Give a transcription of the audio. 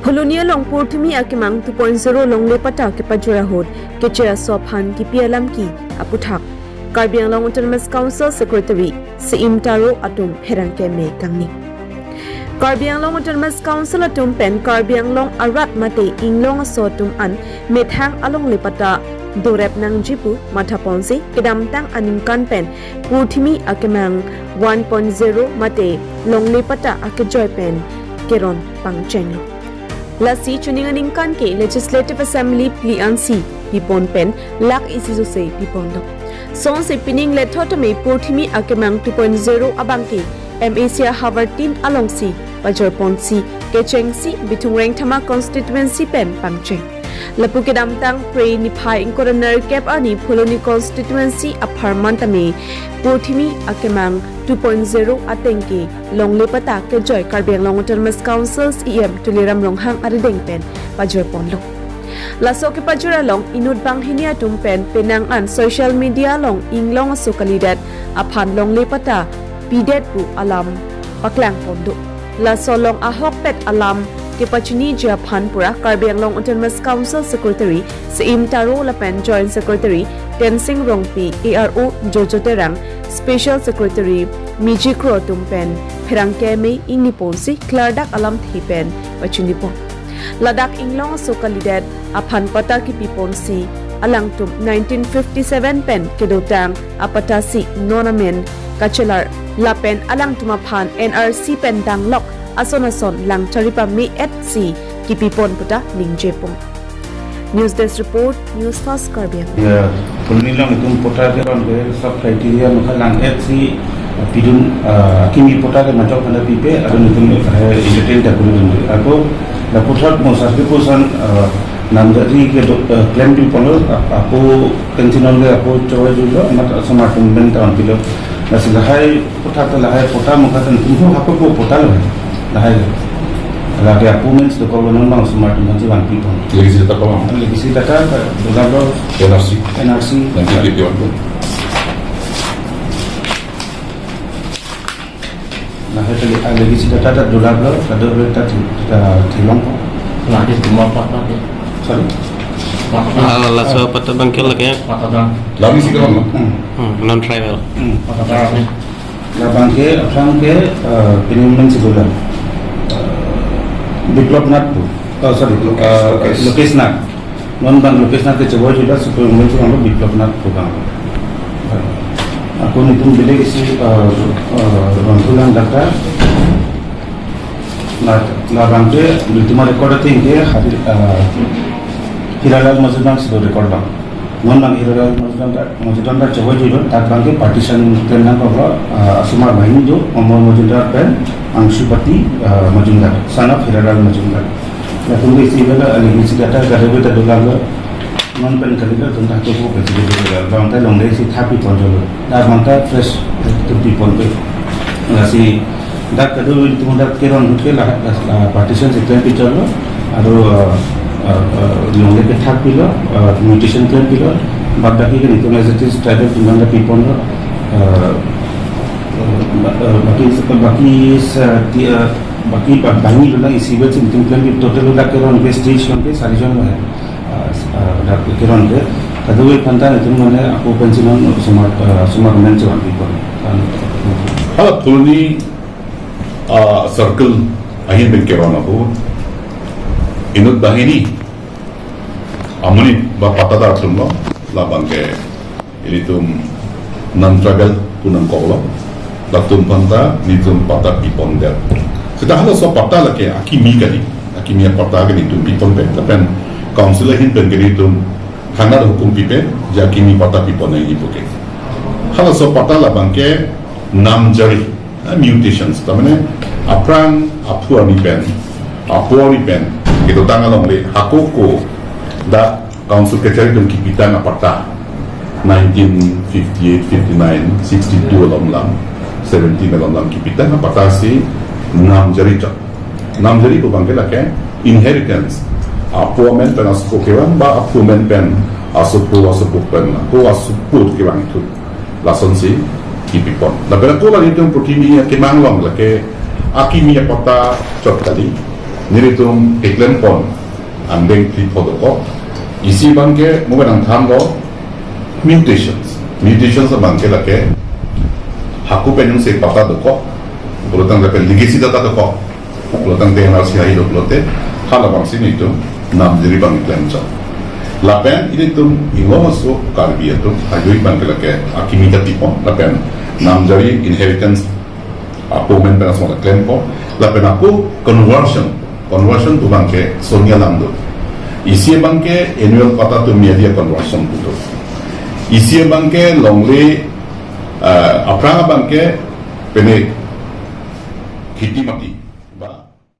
Hulunia long Purthimi akemang 2.0 long lepata ke pajura hod Keche aphan kipi ki aputhak Karbiang Long Autonomous Council Secretary Seim Taro atum herangke me kangni Karbiang Long Autonomous Council atum pen Karbiang Long arat mate inglong asotum an methang along lepata dorep nang jipu matha ponsi kedam tang animkan pen Purthimi akemang 1.0 mate long lepata akejoy pen keron pangchenglo Lasi chuninganing kan ke Legislative Assembly pliansi pipon pen lak isisu se pipon do. Son se pining le thotame Purthimi akemang 2.0 abangke MAC Harvard tin alongsi pajor ponsi kechengsi bitungreng thama constituency pen pangcheng. Lapu kedam tang pre ni phai in coroner cap ani pholoni constituency apharmantame Purthimi akemang 2.0 atengke longlepata ke joy Karbiang Long Autonomous Councils EM tuliram longhang arideng pen pajor ponlo laso ke pajura long inut bang hinia tumpen penang an social media long inglong sukalidat aphan longlepata pidet pu alam paklang pondo laso long ahok pet alam ke pachuni japhan pura Karbiang Long Autonomous Council Secretary Seim Taro lapen Joint Secretary Tensing Rongpi ARO Jojoterang Special Secretary Miji Kro tumpen Pherangke me ingni ponsi Klardak alam thipen pachuni pon Ladak inglong sokalidet aphan pata ki piponsi alang tum 1957 pen kedotang apatasi nonamen kachelar lapen alang tumaphan NRC pen danglok ason lang charipa me at si kipi pon puta ningjepong News Desk Report News Fast Karbiang Pulnilang itong potta ke ron ke sub criteria makalang at si pidun kimi potta ke macam kena pipe ada itong detail dah pulun aku dah pusat mosas ke pusan namjadi ke claim di polo aku tensional ke aku coba juga mat smart movement tahun pilo nasi lahai potta mukatan tumpu aku ko potta lahai lagi aku mens do kalau nang smart movement sih wanti pon legisi data dollar NRC dan kipi pun lahai tadi legisi data dollar ada berita tilong lagi semua potta sorry laso potta bangkel lagi potta lagi sih kalau non tribal potta la bangke aphan ke penimun sebulan develop nat sorry lokes nat non bang lokes nat ke coba juga supaya muncul kalau develop nat program aku nitung bilik isi bantuan data la bangke ultima record tinggi hadir Hiralal Majudan sudah record bang non bang Hiralal Majudan dah coba juga tak bangke partition plan apa asumar bahini jo Omar Majumdar pen Angshupati Majumdar son of Hiralal Majumdar ya tunggu isi bela isi data garebe ta dolar non pen kalila tunda to ko kasi dolar bang ta long isi thapi ponjolo da bang ta fresh to people pe nasi dak kadu itu dak keron ke la partition section pe chalo aro long ke thapi lo mutation plan pe lo badaki ke nitu as it is tribal tunda people baki bangi lula isi bet sinting plan ki total lula keron ke stage ke sarijon lo hai dak keron ke kadoi panta itu mana aku pensiun semua men cuan people hala pulni circle ahin ben keron aku inut bahini amuni ba patada tumlo labang ke ilitum non tribal punang kolo datum panta nitum pata pipon der kita hala so pata lake akimi kali akimi pata kali nitum pipon pe tapen council hin ben kali tum hanar hukum pipe jakimi pata pipon ai ipoke hala so pata la bangke nam jari mutations tamane apran apuani pen gitu tangalong le hakoko da council kecari tum kipitan apata 1958, 59, 62 alam 17 alam kipitan apata si nam jari ko bangke lake inheritance apu men pen asupo kewan ba apu men pen asupo pen ko asupo kewan itu lason si kipipon la bela ko la nitung Purthimi akemang long lake akimi apata chot kali Niritum iklem pon ambeng klipodoko. Isi bangke mungkin tham lo mutations bangke lake haku penyung se pata doko. Bulutang lake legacy data doko. Bulutang DNA siai doklote. Hala bangsi itu nam diri bang iklem co. Lapen ini tum ingo masuk karbi itu ayui bangke lake akimita tipo. Lapen nam jari inheritance apumen penas mo iklem po. Lapen aku conversion tu bangke sonia langdo. Isi bangke annual pata tu media conversion puto. Isi bangke longle apranga bangke pene kiti mati.